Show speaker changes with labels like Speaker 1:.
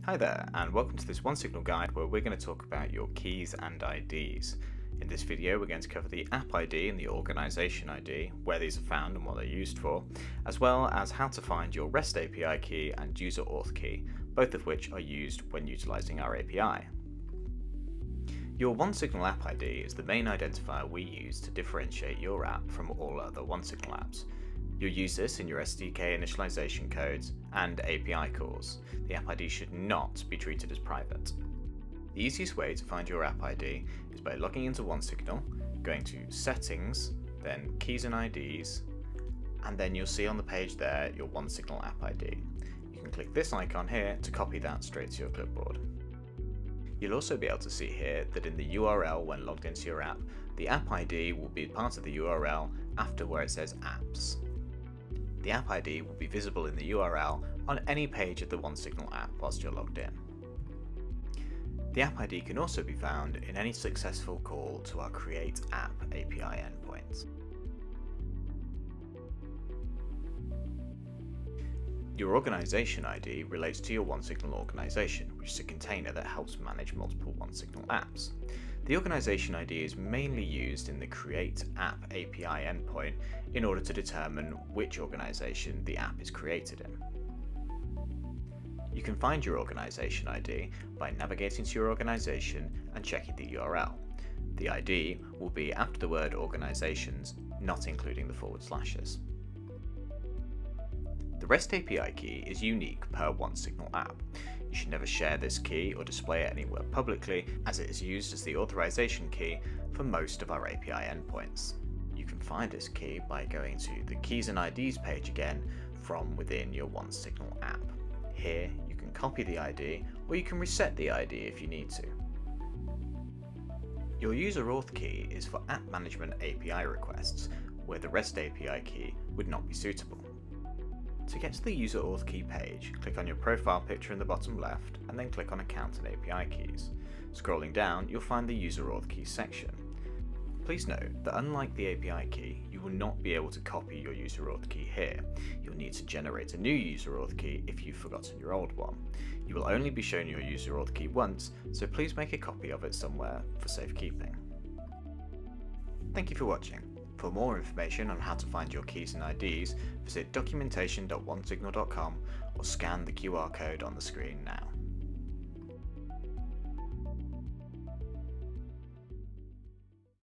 Speaker 1: Hi there, and welcome to this OneSignal guide where we're going to talk about your keys and IDs. In this video we're going to cover the app ID and the organization ID, where these are found and what they're used for, as well as how to find your REST API key and User Auth Key, both of which are used when utilizing our API. Your OneSignal app ID is the main identifier we use to differentiate your app from all other OneSignal apps. You'll use this in your SDK initialization codes and API calls. The app ID should not be treated as private. The easiest way to find your app ID is by logging into OneSignal, going to Settings, then Keys and IDs, and then you'll see on the page there your OneSignal app ID. You can click this icon here to copy that straight to your clipboard. You'll also be able to see here that in the URL when logged into your app, the app ID will be part of the URL after where it says Apps. The app ID will be visible in the URL on any page of the OneSignal app whilst you're logged in. The app ID can also be found in any successful call to our Create App API endpoint. Your organization ID relates to your OneSignal organization, which is a container that helps manage multiple OneSignal apps. The organization ID is mainly used in the Create App API endpoint in order to determine which organization the app is created in. You can find your organization ID by navigating to your organization and checking the URL. The ID will be after the word organizations, not including the forward slashes. The REST API key is unique per OneSignal app. You should never share this key or display it anywhere publicly, as it is used as the authorization key for most of our API endpoints. You can find this key by going to the Keys and IDs page again from within your OneSignal app. Here you can copy the ID, or you can reset the ID if you need to. Your User Auth Key is for app management API requests, where the REST API key would not be suitable. To get to the User Auth Key page, click on your profile picture in the bottom left and then click on Account and API Keys. Scrolling down, you'll find the User Auth Key section. Please note that unlike the API key, you will not be able to copy your User Auth Key here. You'll need to generate a new User Auth Key if you've forgotten your old one. You will only be shown your User Auth Key once, so please make a copy of it somewhere for safekeeping. Thank you for watching. For more information on how to find your keys and IDs, visit documentation.onesignal.com or scan the QR code on the screen now.